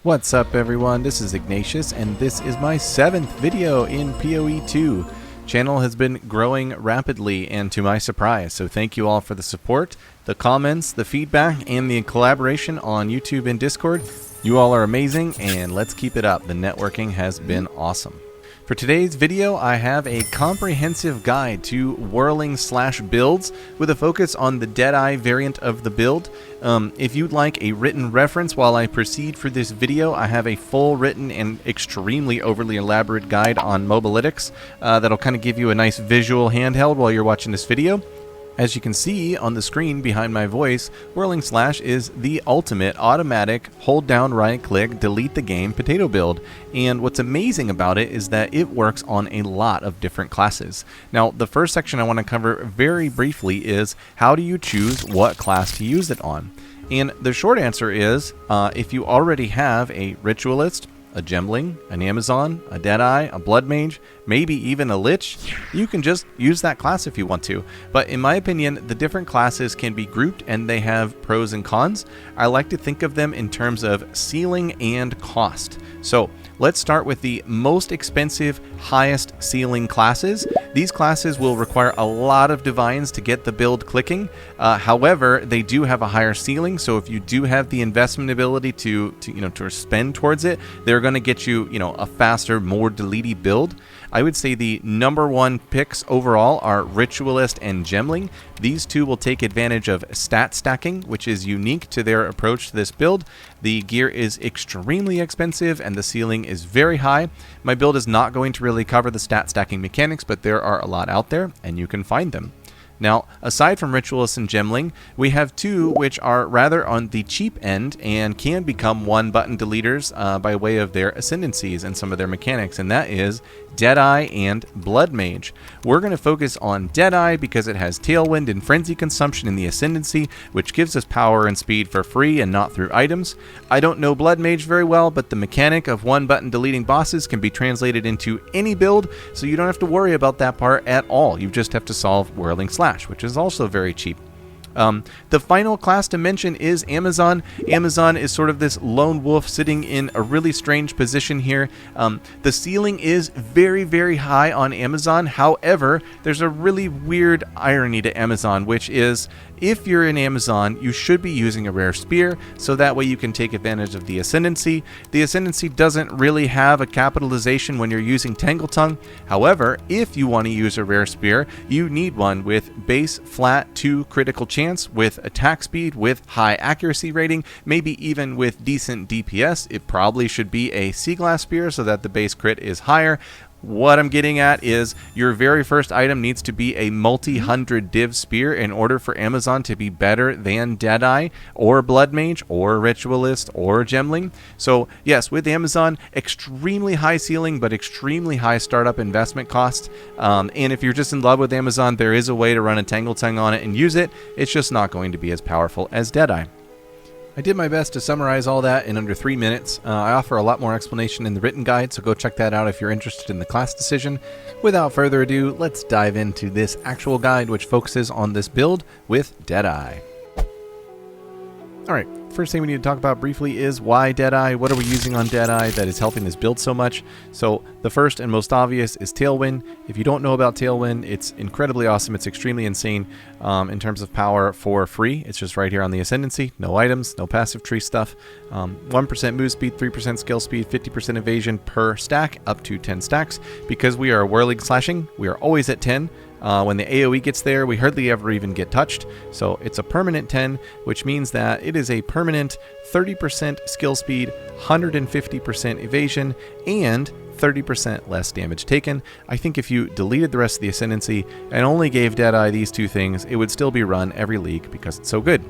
What's up everyone, this is Ignatius and this is my 7th video in PoE 2. Channel has been growing rapidly and to my surprise, so thank you all for the support, the comments, the feedback, and the collaboration on YouTube and Discord. You all are amazing and let's keep it up. The networking has been awesome. For today's video, I have a comprehensive guide to Whirling Slash builds with a focus on the Deadeye variant of the build. If you'd like a written reference while I proceed for this video, I have a full written and extremely overly elaborate guide on Mobalytics that'll kind of give you a nice visual handheld while you're watching this video. As you can see on the screen behind my voice, Whirling Slash is the ultimate automatic hold down right click delete the game potato build, and what's amazing about it is that it works on a lot of different classes. Now the first section I want to cover very briefly is how do you choose what class to use it on, and the short answer is if you already have a Ritualist, a Gemling, an Amazon, a Deadeye, a Blood Mage, maybe even a Lich, you can just use that class if you want to. But in my opinion, the different classes can be grouped and they have pros and cons. I like to think of them in terms of ceiling and cost. So let's start with the most expensive, highest ceiling classes. These classes will require a lot of divines to get the build clicking. However, they do have a higher ceiling, so if you do have the investment ability to spend towards it, they're going to get you, a faster, more deletey build. I would say the #1 picks overall are Ritualist and Gemling. These two will take advantage of stat stacking, which is unique to their approach to this build. The gear is extremely expensive and the ceiling is very high. My build is not going to really cover the stat stacking mechanics, but there are a lot out there and you can find them. Now, aside from Ritualist and Gemling, we have two which are rather on the cheap end and can become one-button deleters by way of their Ascendancies and some of their mechanics, and that is Deadeye and Blood Mage. We're going to focus on Deadeye because it has Tailwind and Frenzy Consumption in the Ascendancy, which gives us power and speed for free and not through items. I don't know Blood Mage very well, but the mechanic of one-button deleting bosses can be translated into any build, so you don't have to worry about that part at all. You just have to solve Whirling Slash, which is also very cheap. The final class to mention is Amazon. Amazon is sort of this lone wolf sitting in a really strange position here. The ceiling is very, very high on Amazon. However, there's a really weird irony to Amazon, which is if you're in Amazon, you should be using a rare spear, so that way you can take advantage of the Ascendancy. The Ascendancy doesn't really have a capitalization when you're using TangleTongue. However, if you want to use a rare spear, you need one with base flat 2 critical chance, with attack speed, with high accuracy rating, maybe even with decent DPS. It probably should be a sea glass spear so that the base crit is higher. What I'm getting at is your very first item needs to be a multi-hundred div spear in order for Amazon to be better than Deadeye or Blood Mage or Ritualist or Gemling. So yes, with Amazon, extremely high ceiling but extremely high startup investment cost. And if you're just in love with Amazon, there is a way to run a TangleTongue on it and use it. It's just not going to be as powerful as Deadeye. I did my best to summarize all that in under 3 minutes. I offer a lot more explanation in the written guide, so go check that out if you're interested in the class decision. Without further ado, let's dive into this actual guide which focuses on this build with Deadeye. Alright, first thing we need to talk about briefly is why Deadeye. What are we using on Deadeye that is helping this build so much? So the first and most obvious is Tailwind. If you don't know about Tailwind, it's incredibly awesome. It's extremely insane in terms of power for free. It's just right here on the Ascendancy. No items, no passive tree stuff. 1% move speed, 3% skill speed, 50% evasion per stack, up to 10 stacks. Because we are whirling slashing, we are always at 10. When the AoE gets there, we hardly ever even get touched. So it's a permanent 10, which means that it is a permanent 30% skill speed, 150% evasion, and 30% less damage taken. I think if you deleted the rest of the Ascendancy and only gave Deadeye these two things, it would still be run every league because it's so good.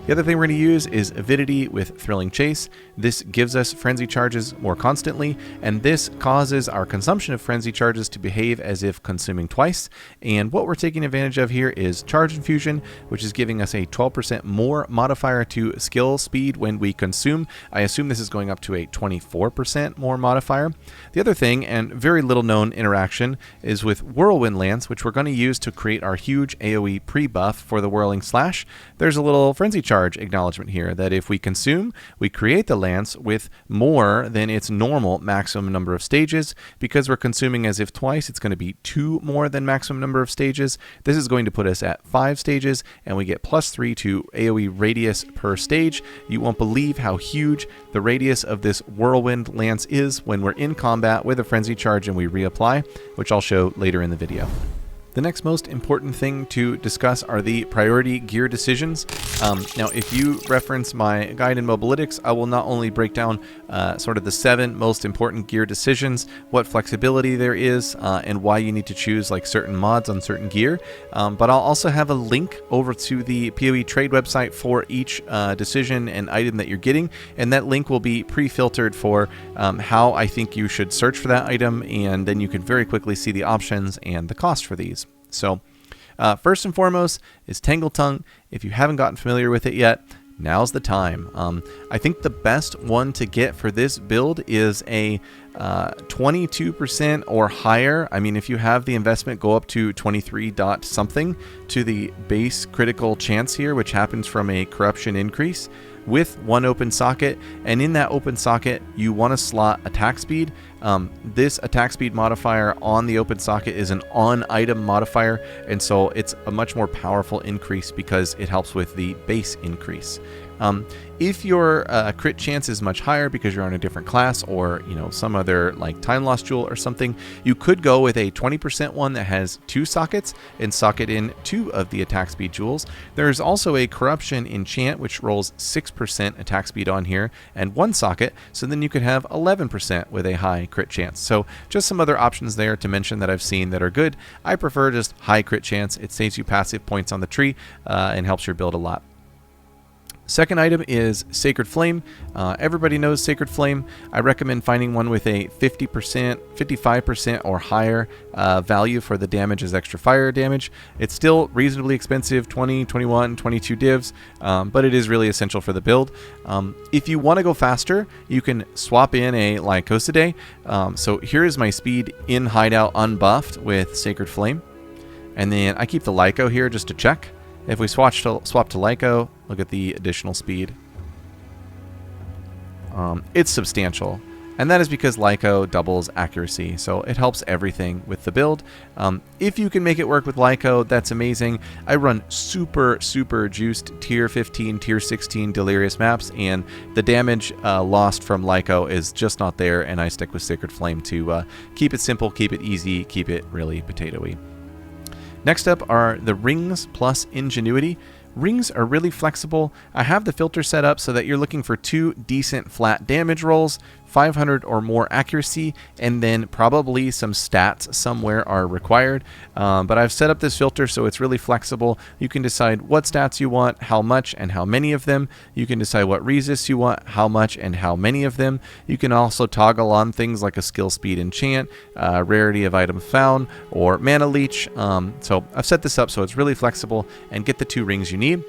The other thing we're going to use is Avidity with Thrilling Chase. This gives us frenzy charges more constantly, and this causes our consumption of frenzy charges to behave as if consuming twice. And what we're taking advantage of here is Charge Infusion, which is giving us a 12% more modifier to skill speed when we consume. I assume this is going up to a 24% more modifier. The other thing, and very little known interaction, is with Whirlwind Lance, which we're going to use to create our huge AoE pre-buff for the Whirling Slash. There's a little frenzy charge acknowledgement here, that if we consume, we create the lance with more than its normal maximum number of stages. Because we're consuming as if twice, it's going to be 2 more than maximum number of stages. This is going to put us at 5 stages, and we get +3 to AoE radius per stage. You won't believe how huge the radius of this whirlwind lance is when we're in combat with a frenzy charge and we reapply, which I'll show later in the video. The next most important thing to discuss are the priority gear decisions. Now, if you reference my guide in Mobalytics, I will not only break down sort of the 7 most important gear decisions, what flexibility there is, and why you need to choose like certain mods on certain gear, but I'll also have a link over to the PoE trade website for each decision and item that you're getting, and that link will be pre-filtered for how I think you should search for that item, and then you can very quickly see the options and the cost for these. So first and foremost is TangleTongue. If you haven't gotten familiar with it yet, now's the time. I think the best one to get for this build is a 22% or higher. I mean, if you have the investment, go up to 23 dot something to the base critical chance here, which happens from a corruption increase with 1 open socket, and in that open socket you want to slot attack speed. This attack speed modifier on the open socket is an on item modifier, and so it's a much more powerful increase because it helps with the base increase. If your crit chance is much higher because you're on a different class, or some other like time loss jewel or something, you could go with a 20% one that has 2 sockets and socket in 2 of the attack speed jewels. There's also a corruption enchant which rolls 6% attack speed on here and 1 socket, so then you could have 11% with a high crit chance. So just some other options there to mention that I've seen that are good. I prefer just high crit chance. It saves you passive points on the tree and helps your build a lot. Second item is Sacred Flame. Everybody knows Sacred Flame. I recommend finding one with a 50%, 55% or higher value for the damage as extra fire damage. It's still reasonably expensive, 20, 21, 22 divs, but it is really essential for the build. If you want to go faster, you can swap in a Lycosidae. So here is my speed in hideout unbuffed with Sacred Flame. And then I keep the Lyco here just to check. If we swap to Lyco, look at the additional speed. It's substantial. And that is because Lyco doubles accuracy, so it helps everything with the build. If you can make it work with Lyco, that's amazing. I run super juiced tier 15, tier 16 delirious maps, and the damage lost from Lyco is just not there, and I stick with Sacred Flame to keep it simple, keep it easy, keep it really potatoey. Next up are the rings plus Ingenuity. Rings are really flexible. I have the filter set up so that you're looking for 2 decent flat damage rolls, 500 or more accuracy, and then probably some stats somewhere are required. But I've set up this filter so it's really flexible. You can decide what stats you want, how much and how many of them. You can decide what resists you want, how much and how many of them. You can also toggle on things like a skill speed enchant, rarity of item found, or mana leech. So I've set this up so it's really flexible, and get the 2 rings you need.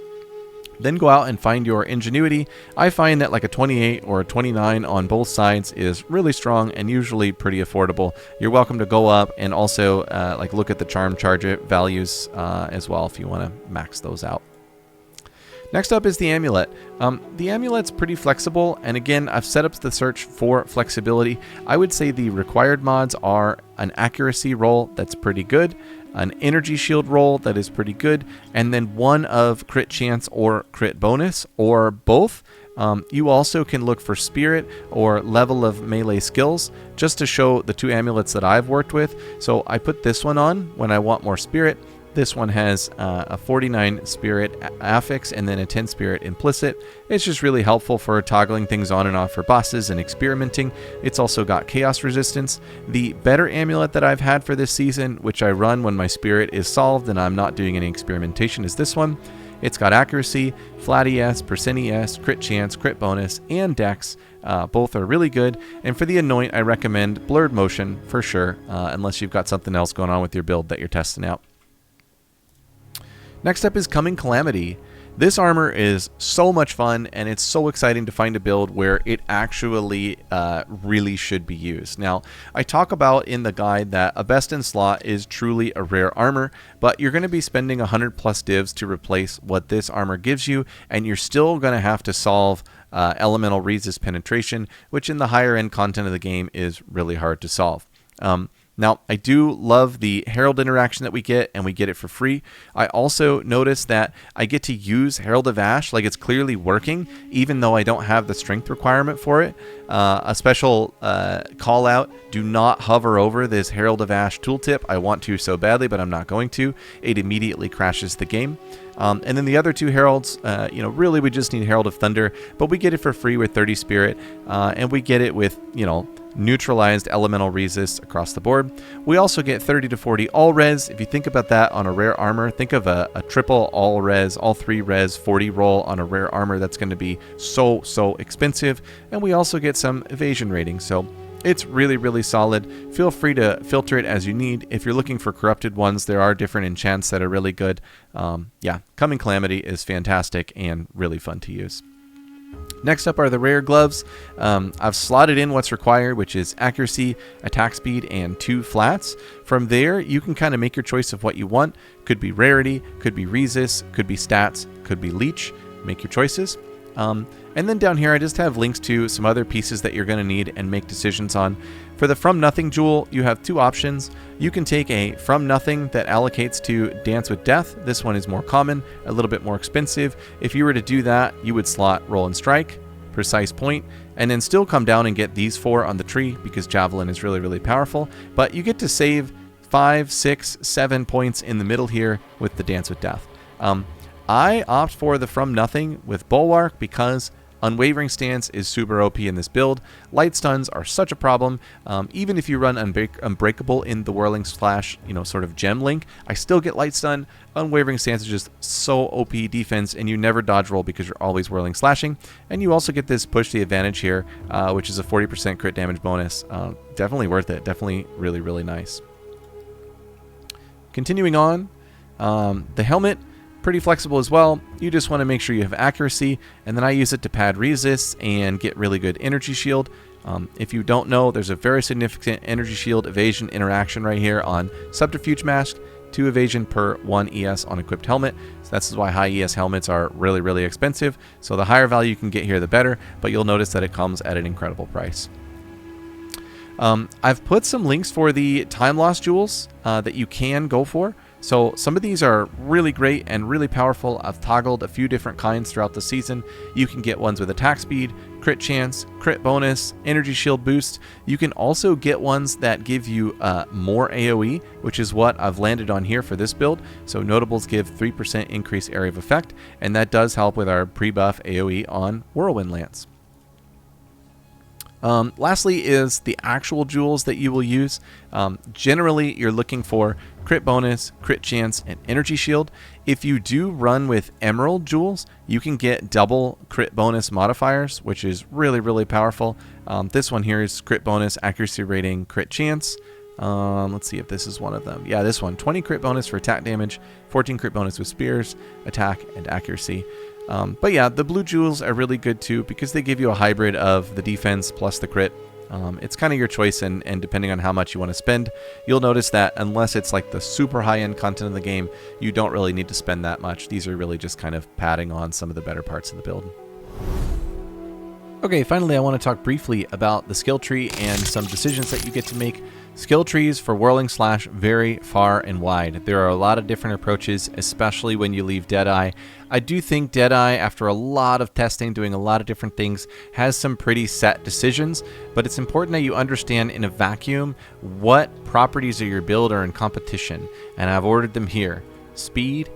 Then go out and find your Ingenuity. I find that like a 28 or a 29 on both sides is really strong and usually pretty affordable. You're welcome to go up and also like look at the charm charge values as well if you want to max those out. Next up is the Amulet. The Amulet's pretty flexible, and again, I've set up the search for flexibility. I would say the required mods are an accuracy roll that's pretty good, an energy shield roll that is pretty good, and then 1 of crit chance or crit bonus, or both. You also can look for spirit or level of melee skills, just to show the 2 amulets that I've worked with. So I put this one on when I want more spirit. This one has a 49 spirit affix and then a 10 spirit implicit. It's just really helpful for toggling things on and off for bosses and experimenting. It's also got chaos resistance. The better amulet that I've had for this season, which I run when my spirit is solved and I'm not doing any experimentation, is this one. It's got accuracy, flat ES, percent ES, crit chance, crit bonus, and dex. Both are really good. And for the anoint, I recommend blurred motion for sure, unless you've got something else going on with your build that you're testing out. Next up is Coming Calamity. This armor is so much fun, and it's so exciting to find a build where it actually really should be used. Now, I talk about in the guide that a best in slot is truly a rare armor, but you're going to be spending 100 plus divs to replace what this armor gives you, and you're still going to have to solve elemental resist penetration, which in the higher end content of the game is really hard to solve. Now, I do love the Herald interaction that we get, and we get it for free. I also notice that I get to use Herald of Ash like it's clearly working, even though I don't have the strength requirement for it. A special call out, do not hover over this Herald of Ash tooltip. I want to so badly, but I'm not going to. It immediately crashes the game. And then the other two heralds, really we just need Herald of Thunder, but we get it for free with 30 Spirit, and we get it with, neutralized elemental resists across the board. We also get 30 to 40 all res. If you think about that on a rare armor, think of a triple all res, all 3 res, 40 roll on a rare armor. That's going to be so expensive. And we also get some evasion rating. So it's really, really solid. Feel free to filter it as you need. If you're looking for corrupted ones, there are different enchants that are really good. Coming Calamity is fantastic and really fun to use. Next up are the rare gloves. I've slotted in what's required, which is accuracy, attack speed, and 2 flats. From there, you can kind of make your choice of what you want. Could be rarity, could be resist, could be stats, could be leech. Make your choices. And then down here, I just have links to some other pieces that you're going to need and make decisions on. For the From Nothing jewel, you have 2 options. You can take a From Nothing that allocates to Dance with Death. This one is more common, a little bit more expensive. If you were to do that, you would slot Roll and Strike, Precise Point, and then still come down and get these 4 on the tree because Javelin is really, really powerful. But you get to save 5, 6, 7 points in the middle here with the Dance with Death. I opt for the From Nothing with Bulwark because Unwavering Stance is super OP in this build. Light stuns are such a problem. Even if you run Unbreakable in the Whirling Slash, sort of gem link, I still get light stun. Unwavering Stance is just so OP defense, and you never dodge roll because you're always Whirling Slashing. And you also get this Push the Advantage here, which is a 40% crit damage bonus. Definitely worth it. Definitely really, really nice. Continuing on, the helmet. Pretty flexible as well. You just want to make sure you have accuracy, and then I use it to pad resists and get really good energy shield. If you don't know, there's a very significant energy shield evasion interaction right here on Subterfuge Mask. 2 evasion per 1 ES on equipped helmet. So that's why high ES helmets are really, really expensive. So the higher value you can get here, the better, but you'll notice that it comes at an incredible price. I've put some links for the time loss jewels that you can go for. So some of these are really great and really powerful. I've toggled a few different kinds throughout the season. You can get ones with attack speed, crit chance, crit bonus, energy shield boost. You can also get ones that give you more AoE, which is what I've landed on here for this build. So notables give 3% increased area of effect, and that does help with our pre-buff AoE on Whirlwind Lance. Lastly is the actual jewels that you will use. Generally, you're looking for crit bonus, crit chance, and energy shield. If you do run with emerald jewels, you can get double crit bonus modifiers, which is really, really powerful. This one here is crit bonus, accuracy rating, crit chance. Let's see if this is one of them. Yeah, this one. 20 crit bonus for attack damage, 14 crit bonus with spears, attack, and accuracy. But yeah, the blue jewels are really good too because they give you a hybrid of the defense plus the crit. It's kind of your choice, and depending on how much you want to spend, you'll notice that unless it's like the super high-end content of the game, you don't really need to spend that much. These are really just kind of padding on some of the better parts of the build. Okay, finally I want to talk briefly about the skill tree and some decisions that you get to make. Skill trees for Whirling Slash vary far and wide. There are a lot of different approaches, especially when you leave Deadeye. I do think Deadeye, after a lot of testing, doing a lot of different things, has some pretty set decisions, but it's important that you understand in a vacuum what properties of your build are in competition, and I've ordered them here. Speed,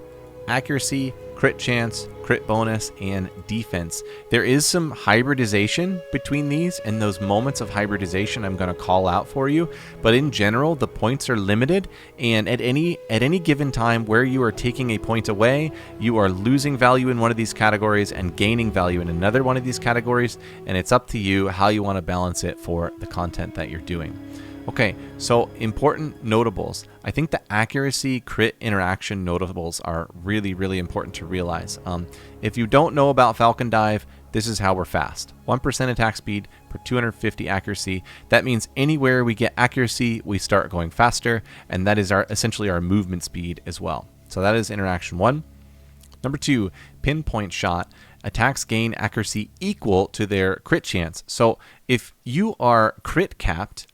accuracy, crit chance, crit bonus, and defense. There is some hybridization between these, and those moments of hybridization I'm going to call out for you, but in general the points are limited, and at any given time where you are taking a point away, you are losing value in one of these categories and gaining value in another one of these categories, and it's up to you how you want to balance it for the content that you're doing. Okay, so important notables. I think the accuracy crit interaction notables are really, really important to realize. If you don't know about Falcon Dive, this is how we're fast. 1% attack speed per 250 accuracy. That means anywhere we get accuracy, we start going faster, and that is essentially our movement speed as well. So that is interaction 1. Number 2, pinpoint shot. Attacks gain accuracy equal to their crit chance. So if you are crit capped,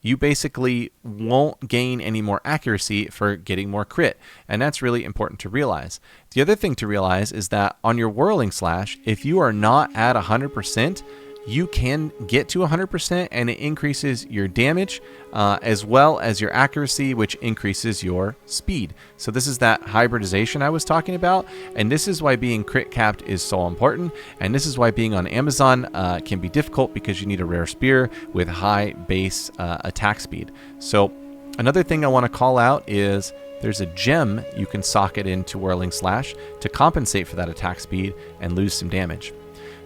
you basically won't gain any more accuracy for getting more crit. And that's really important to realize. The other thing to realize is that on your Whirling Slash, if you are not at 100%, you can get to 100% and it increases your damage as well as your accuracy, which increases your speed. So this is that hybridization I was talking about, and this is why being crit capped is so important, and this is why being on Amazon can be difficult, because you need a rare spear with high base attack speed. So another thing I want to call out is there's a gem you can socket into Whirling Slash to compensate for that attack speed and lose some damage.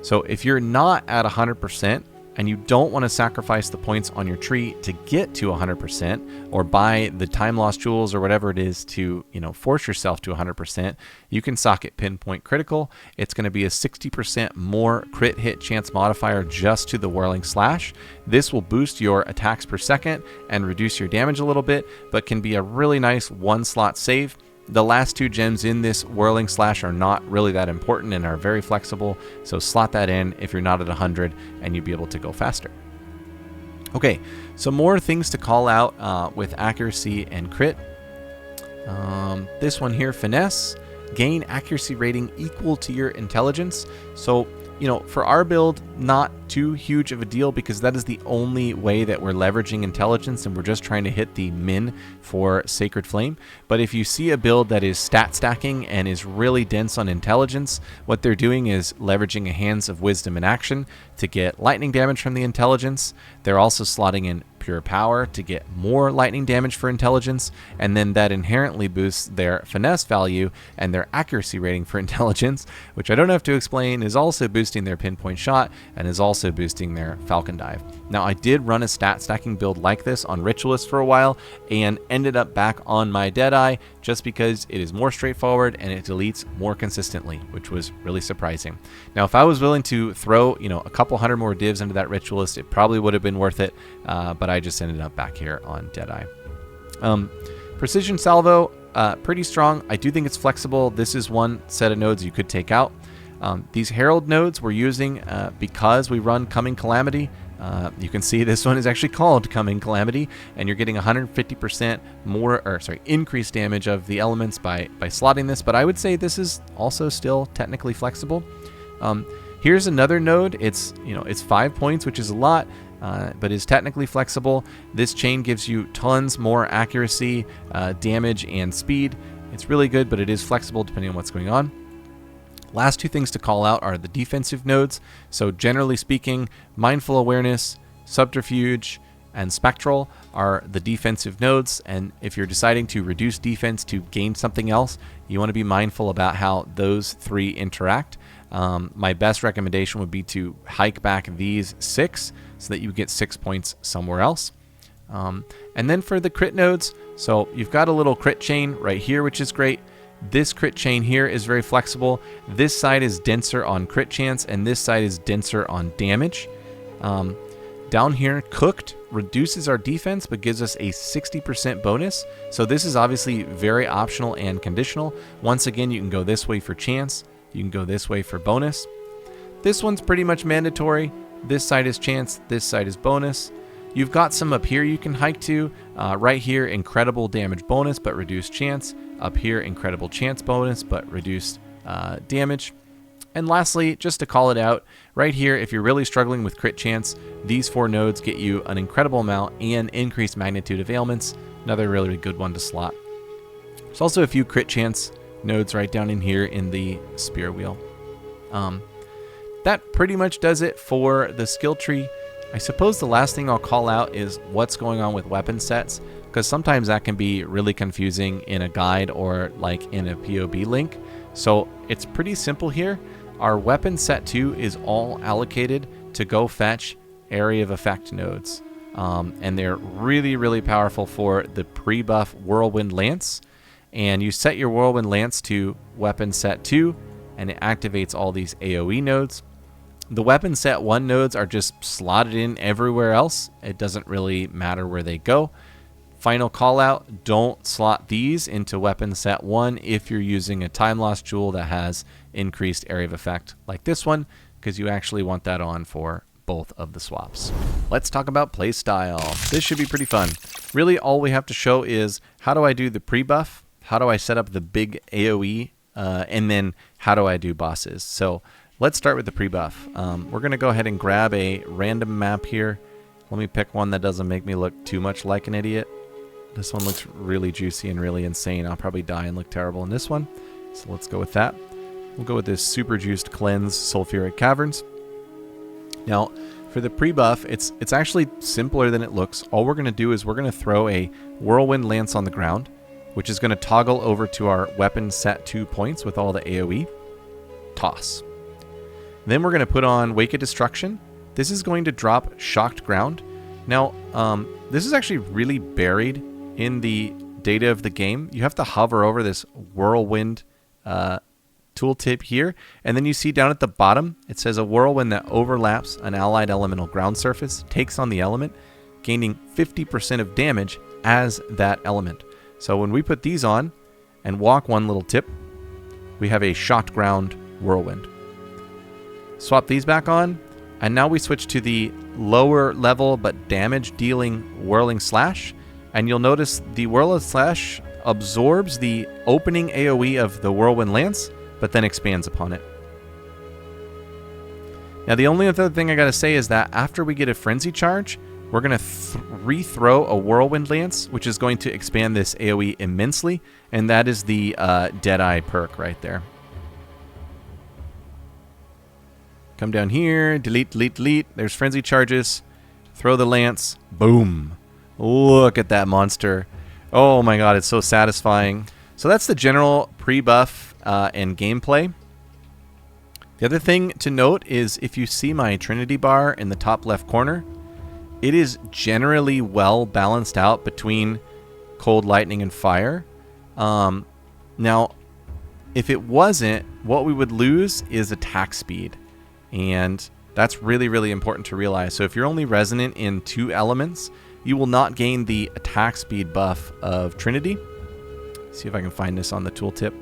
So if you're not at 100% and you don't want to sacrifice the points on your tree to get to 100% or buy the time loss jewels or whatever it is to, force yourself to 100%, you can socket pinpoint critical. It's going to be a 60% more crit hit chance modifier just to the Whirling Slash. This will boost your attacks per second and reduce your damage a little bit, but can be a really nice one slot save. The last 2 gems in this Whirling Slash are not really that important and are very flexible, so slot that in if you're not at 100 and you'd be able to go faster. Okay, so more things to call out with accuracy and crit. This one here, finesse. Gain accuracy rating equal to your intelligence. So, for our build, not too huge of a deal, because that is the only way that we're leveraging intelligence, and we're just trying to hit the min for Sacred Flame. But if you see a build that is stat stacking and is really dense on intelligence, what they're doing is leveraging a Hands of Wisdom in action to get lightning damage from the intelligence. They're also slotting in Pure Power to get more lightning damage for intelligence, and then that inherently boosts their finesse value and their accuracy rating for intelligence, which I don't have to explain is also boosting their pinpoint shot and is also boosting their Falcon Dive. Now, I did run a stat stacking build like this on Ritualist for a while and ended up back on my Deadeye just because it is more straightforward and it deletes more consistently, which was really surprising. Now, if I was willing to throw, a couple hundred more divs into that Ritualist, it probably would have been worth it, but I just ended up back here on Deadeye. Precision Salvo, pretty strong. I do think it's flexible. This is one set of nodes you could take out. These Herald nodes we're using because we run Coming Calamity. You can see this one is actually called Coming Calamity, and you're getting 150% more, increased damage of the elements by slotting this. But I would say this is also still technically flexible. Here's another node. It's 5 points, which is a lot, but is technically flexible. This chain gives you tons more accuracy, damage, and speed. It's really good, but it is flexible depending on what's going on. Last 2 things to call out are the defensive nodes. So generally speaking, Mindful Awareness, Subterfuge, and Spectral are the defensive nodes. And if you're deciding to reduce defense to gain something else, you want to be mindful about how those 3 interact. My best recommendation would be to hike back these 6 so that you get 6 points somewhere else. And then for the crit nodes, so you've got a little crit chain right here, which is great. This crit chain here is very flexible. This side is denser on crit chance, and this side is denser on damage. Down here, Cooked reduces our defense, but gives us a 60% bonus. So this is obviously very optional and conditional. Once again, you can go this way for chance. You can go this way for bonus. This one's pretty much mandatory. This side is chance, this side is bonus. You've got some up here you can hike to. Right here, incredible damage bonus, but reduced chance. Up here, incredible chance bonus, but reduced damage. And lastly, just to call it out, right here, if you're really struggling with crit chance, these 4 nodes get you an incredible amount and increased magnitude of ailments. Another really good one to slot. There's also a few crit chance nodes right down in here in the spear wheel. That pretty much does it for the skill tree. I suppose the last thing I'll call out is what's going on with weapon sets, because sometimes that can be really confusing in a guide or like in a POB link. So it's pretty simple here. Our weapon set 2 is all allocated to go fetch area of effect nodes. and they're really, really powerful for the pre-buff Whirlwind Lance. And you set your Whirlwind Lance to weapon set 2, and it activates all these AoE nodes. The weapon set 1 nodes are just slotted in everywhere else. It doesn't really matter where they go. Final call out, don't slot these into weapon set 1 if you're using a time loss jewel that has increased area of effect like this one, because you actually want that on for both of the swaps. Let's talk about playstyle. This should be pretty fun. Really, all we have to show is how do I do the pre-buff, how do I set up the big AoE, and then how do I do bosses. So let's start with the pre-buff. We're going to go ahead and grab a random map here. Let me pick one that doesn't make me look too much like an idiot. This one looks really juicy and really insane. I'll probably die and look terrible in this one. So let's go with that. We'll go with this Super Juiced Cleanse Sulfuric Caverns. Now, for the pre-buff, it's actually simpler than it looks. All we're going to do is we're going to throw a Whirlwind Lance on the ground, which is going to toggle over to our weapon set 2 points with all the AoE. Toss. Then we're going to put on Wake of Destruction. This is going to drop Shocked Ground. Now, this is actually really buried in the data of the game. You have to hover over this Whirlwind tooltip here, and then you see down at the bottom, it says a whirlwind that overlaps an allied elemental ground surface takes on the element, gaining 50% of damage as that element. So when we put these on and walk one little tip, we have a Shocked Ground Whirlwind. Swap these back on, and now we switch to the lower level but damage dealing Whirling Slash, and you'll notice the Whirling Slash absorbs the opening AoE of the Whirlwind Lance, but then expands upon it. Now the only other thing I gotta say is that after we get a Frenzy Charge, we're gonna re-throw a Whirlwind Lance, which is going to expand this AoE immensely, and that is the Deadeye perk right there. Come down here, delete, delete, delete. There's Frenzy Charges. Throw the Lance. Boom. Look at that monster. Oh my god, it's so satisfying. So that's the general pre-buff and gameplay. The other thing to note is if you see my Trinity bar in the top left corner, it is generally well balanced out between cold, lightning, and fire. Now, if it wasn't, what we would lose is attack speed. And that's really, really important to realize. So if you're only resonant in 2 elements, you will not gain the attack speed buff of Trinity. See if I can find this on the tooltip.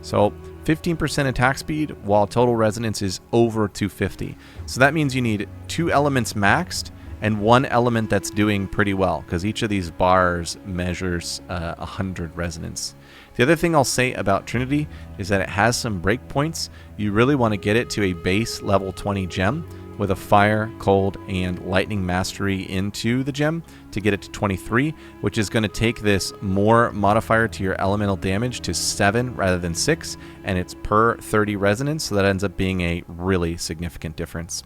So 15% attack speed while total resonance is over 250. So that means you need 2 elements maxed and 1 element that's doing pretty well, because each of these bars measures 100 resonance. The other thing I'll say about Trinity is that it has some breakpoints. You really want to get it to a base level 20 gem with a fire, cold, and lightning mastery into the gem to get it to 23, which is going to take this more modifier to your elemental damage to 7 rather than 6, and it's per 30 resonance, so that ends up being a really significant difference.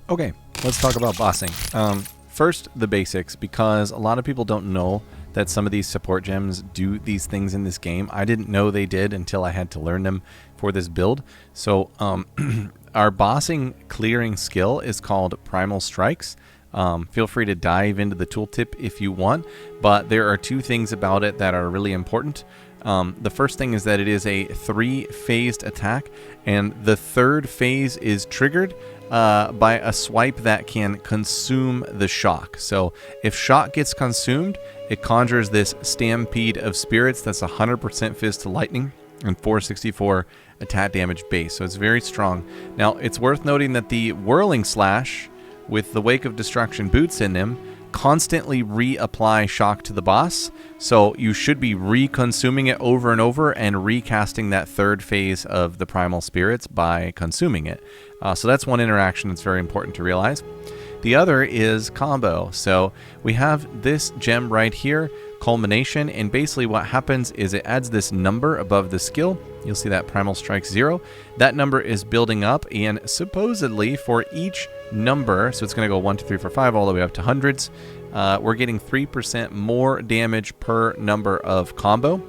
Okay, let's talk about bossing. First, the basics, because a lot of people don't know that some of these support gems do these things in this game. I didn't know they did until I had to learn them for this build. So our bossing clearing skill is called Primal Strikes. Feel free to dive into the tooltip if you want, but there are 2 things about it that are really important. The first thing is that it is a 3-phased attack, and the 3rd phase is triggered by a swipe that can consume the shock. So if shock gets consumed, it conjures this stampede of spirits that's 100% fizz to lightning and 464 attack damage base. So it's very strong. Now, it's worth noting that the Whirling Slash with the Wake of Destruction boots in them constantly reapply shock to the boss. So you should be reconsuming it over and over and recasting that 3rd phase of the primal spirits by consuming it. So that's one interaction that's very important to realize. The other is combo. So we have this gem right here, Culmination, and basically what happens is it adds this number above the skill. You'll see that Primal Strike 0. That number is building up, and supposedly for each number, so it's going to go 1, 2, 3, 4, 5, all the way up to hundreds, we're getting 3% more damage per number of combo.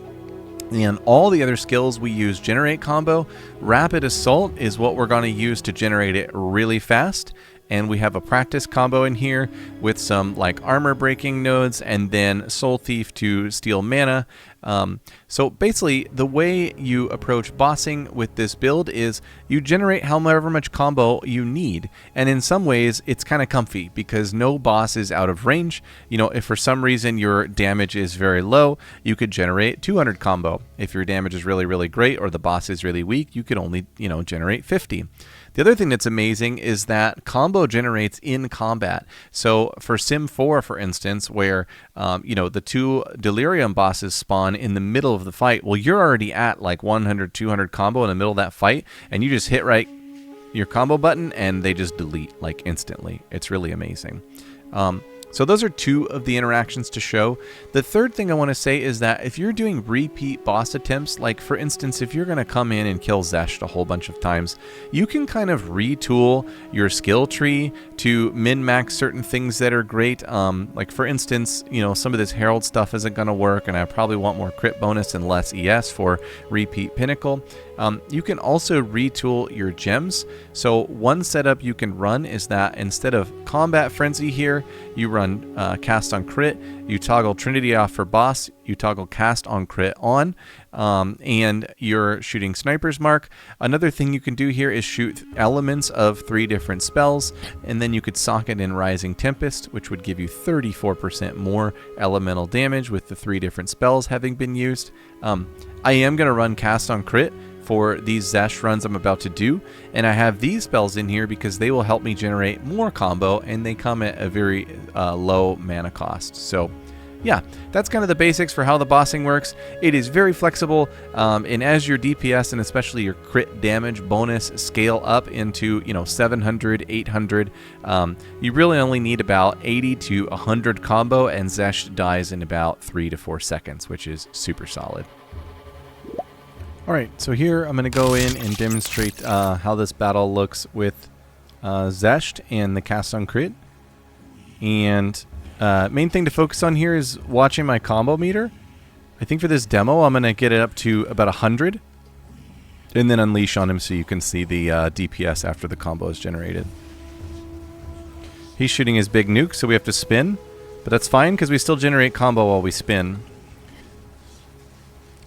And all the other skills we use generate combo. Rapid Assault is what we're going to use to generate it really fast. and we have a practice combo in here with some like armor breaking nodes and then Soul Thief to steal mana. So basically the way you approach bossing with this build is you generate however much combo you need, and in some ways it's kind of comfy because no boss is out of range. You know, if for some reason your damage is very low, you could generate 200 combo. If your damage is really great or the boss is really weak, you could only, you know, generate 50. The other thing that's amazing is that combo generates in combat. So for Sim 4, for instance, where you know, the 2 Delirium bosses spawn in the middle of the fight, well, you're already at like 100, 200 combo in the middle of that fight, and you just hit right your combo button and they just delete like instantly. It's really amazing. So those are 2 of the interactions to show. The third thing I want to say is that if you're doing repeat boss attempts, like for instance, if you're going to come in and kill Xesht a whole bunch of times, you can kind of retool your skill tree to min-max certain things that are great. Like for instance, you know, some of this Herald stuff isn't going to work, and I probably want more crit bonus and less ES for repeat Pinnacle. You can also retool your gems. So one setup you can run is that instead of Combat Frenzy here, you run Cast on Crit, you toggle Trinity off for boss, you toggle Cast on Crit on, and you're shooting Sniper's Mark. Another thing you can do here is shoot elements of 3 different spells, and then you could socket in Rising Tempest, which would give you 34% more elemental damage with the 3 different spells having been used. I am going to run Cast on Crit for these Xesht runs I'm about to do, and I have these spells in here because they will help me generate more combo, and they come at a very low mana cost. So yeah, that's kind of the basics for how the bossing works. It is very flexible, and as your DPS and especially your crit damage bonus scale up into, you know, 700, 800, you really only need about 80 to 100 combo, and Xesht dies in about 3 to 4 seconds, which is super solid. Alright, so here I'm going to go in and demonstrate how this battle looks with Xesht and the Cast on Crit. And main thing to focus on here is watching my combo meter. I think for this demo I'm going to get it up to about 100. And then unleash on him so you can see the DPS after the combo is generated. He's shooting his big nuke, so we have to spin. But that's fine because we still generate combo while we spin.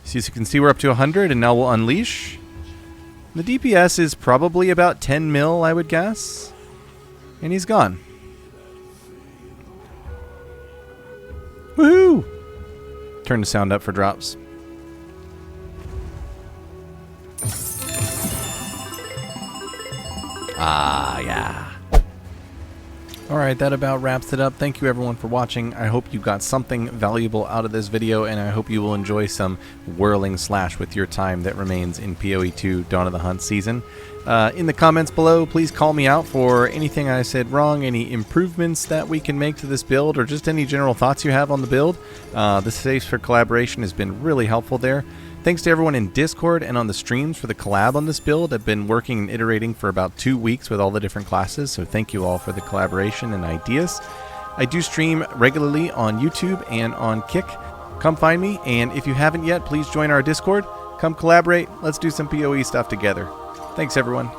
So as you can see, we're up to 100, and now we'll unleash. The DPS is probably about 10 mil, I would guess. And he's gone. Woohoo! Turn the sound up for drops. Ah, yeah. Alright, that about wraps it up. Thank you everyone for watching. I hope you got something valuable out of this video, and I hope you will enjoy some Whirling Slash with your time that remains in PoE 2 Dawn of the Hunt season. In the comments below, please call me out for anything I said wrong, any improvements that we can make to this build, or just any general thoughts you have on the build. The space for collaboration has been really helpful there. Thanks to everyone in Discord and on the streams for the collab on this build. I've been working and iterating for about 2 weeks with all the different classes, so thank you all for the collaboration and ideas. I do stream regularly on YouTube and on Kick. Come find me, and if you haven't yet, please join our Discord. Come collaborate. Let's do some PoE stuff together. Thanks, everyone.